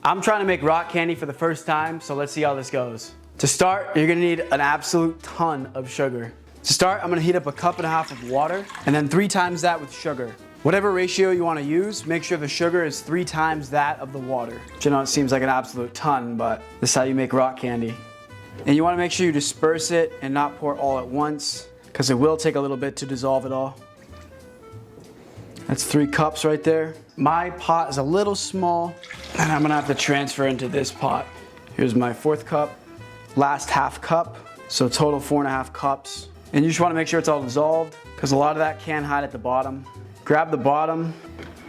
I'm trying to make rock candy for the first time, so let's see how this goes. To start, you're gonna need an absolute ton of sugar. To start, I'm gonna heat up 1.5 cups of water and then 3 times that with sugar. Whatever ratio you wanna use, make sure the sugar is 3 times that of the water. You know, it seems like an absolute ton, but this is how you make rock candy. And you wanna make sure you disperse it and not pour all at once, because it will take a little bit to dissolve it all. That's 3 cups right there. My pot is a little small, and I'm gonna have to transfer into this pot. Here's my 4th cup, last 1/2 cup, so total 4.5 cups. And you just wanna make sure it's all dissolved, because a lot of that can hide at the bottom. Grab the bottom,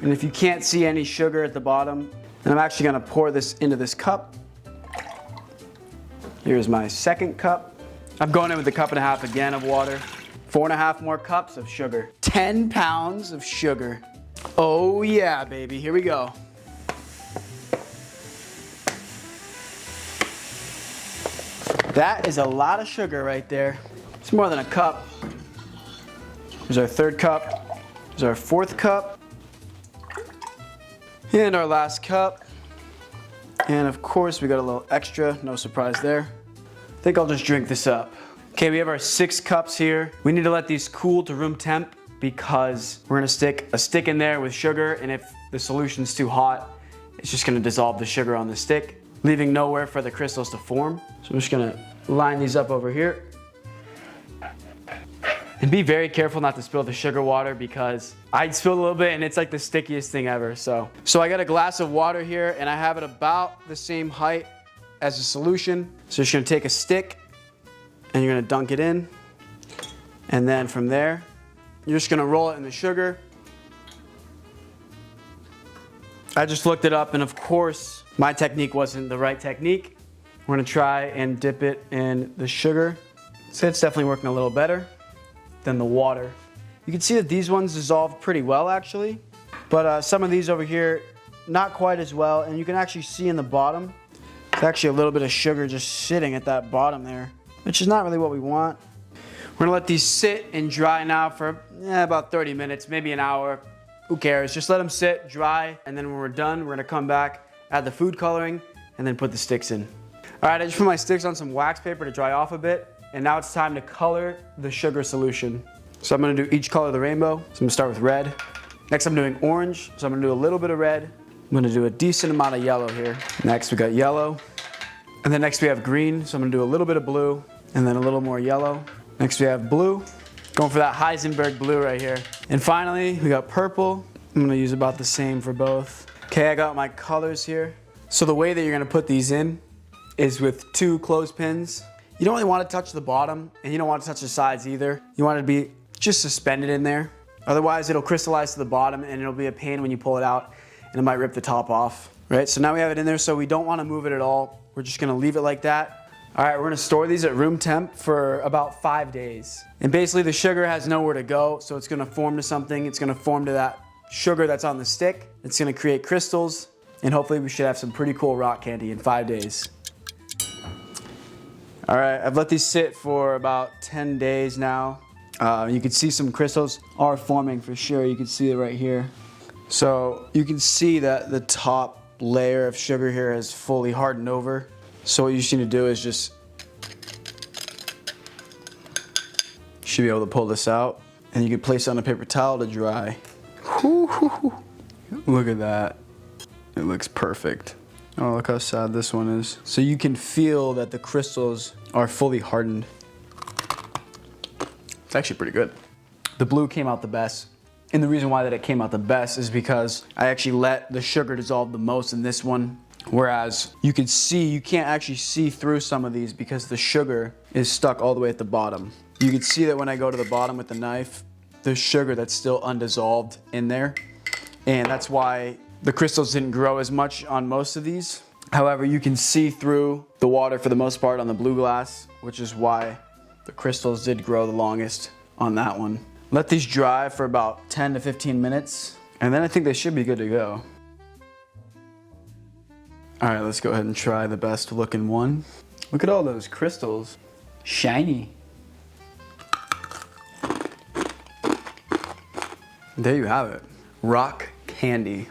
and if you can't see any sugar at the bottom, then I'm actually gonna pour this into this cup. Here's my 2nd cup. I'm going in with 1.5 cups again of water. 4.5 more cups of sugar. 10 pounds of sugar. Oh yeah, baby, here we go. That is a lot of sugar right there. It's more than a cup. Here's our 3rd cup. Here's our 4th cup. And our last cup. And of course, we got a little extra, no surprise there. I think I'll just drink this up. Okay, we have our 6 cups here. We need to let these cool to room temp because we're gonna stick a stick in there with sugar, and if the solution's too hot, it's just gonna dissolve the sugar on the stick, leaving nowhere for the crystals to form. So I'm just gonna line these up over here. And be very careful not to spill the sugar water because I spilled a little bit and it's like the stickiest thing ever. So I got a glass of water here and I have it about the same height as the solution. So you're just gonna take a stick and you're gonna dunk it in. And then from there, you're just gonna roll it in the sugar. I just looked it up and of course, my technique wasn't the right technique. We're gonna try and dip it in the sugar. So it's definitely working a little better than the water. You can see that these ones dissolve pretty well actually, but some of these over here, not quite as well. And you can actually see in the bottom, there's actually a little bit of sugar just sitting at that bottom there, which is not really what we want. We're gonna let these sit and dry now for about 30 minutes, maybe an hour. Who cares? Just let them sit, dry, and then when we're done, we're gonna come back, add the food coloring, and then put the sticks in. All right, I just put my sticks on some wax paper to dry off a bit, and now it's time to color the sugar solution. So I'm gonna do each color of the rainbow. So I'm gonna start with red. Next I'm doing orange, so I'm gonna do a little bit of red. I'm gonna do a decent amount of yellow here. Next we got yellow. And then next we have green, so I'm gonna do a little bit of blue, and then a little more yellow. Next we have blue. Going for that Heisenberg blue right here. And finally, we got purple. I'm gonna use about the same for both. Okay, I got my colors here. So the way that you're gonna put these in is with 2 clothespins. You don't really wanna touch the bottom, and you don't wanna touch the sides either. You want it to be just suspended in there. Otherwise, it'll crystallize to the bottom, and it'll be a pain when you pull it out, and it might rip the top off. Right, so now we have it in there, so we don't wanna move it at all. We're just gonna leave it like that. All right, we're gonna store these at room temp for about 5 days. And basically the sugar has nowhere to go, so it's gonna form to something. It's gonna form to that sugar that's on the stick. It's gonna create crystals, and hopefully we should have some pretty cool rock candy in 5 days. All right, I've let these sit for about 10 days now. You can see some crystals are forming for sure. You can see it right here. So you can see that the top layer of sugar here has fully hardened over. So what you just need to do is you should be able to pull this out, and you can place it on a paper towel to dry. Look at that. It looks perfect. Oh, look how sad this one is. So you can feel that the crystals are fully hardened. It's actually pretty good. The blue came out the best. And the reason why that it came out the best is because I actually let the sugar dissolve the most in this one. Whereas you can't actually see through some of these because the sugar is stuck all the way at the bottom. You can see that when I go to the bottom with the knife, there's sugar that's still undissolved in there. And that's why the crystals didn't grow as much on most of these. However, you can see through the water for the most part on the blue glass, which is why the crystals did grow the longest on that one. Let these dry for about 10 to 15 minutes, and then I think they should be good to go. All right, let's go ahead and try the best looking one. Look at all those crystals. Shiny. There you have it. Rock candy.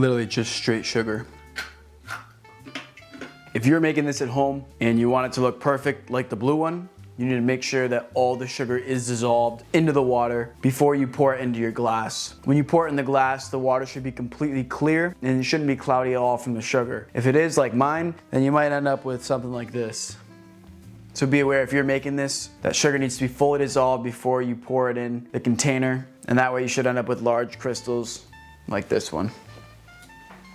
literally just straight sugar. If you're making this at home and you want it to look perfect like the blue one, you need to make sure that all the sugar is dissolved into the water before you pour it into your glass. When you pour it in the glass, the water should be completely clear and it shouldn't be cloudy at all from the sugar. If it is like mine, then you might end up with something like this. So be aware, if you're making this, that sugar needs to be fully dissolved before you pour it in the container, and that way you should end up with large crystals like this one.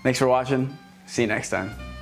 Thanks for watching. See you next time.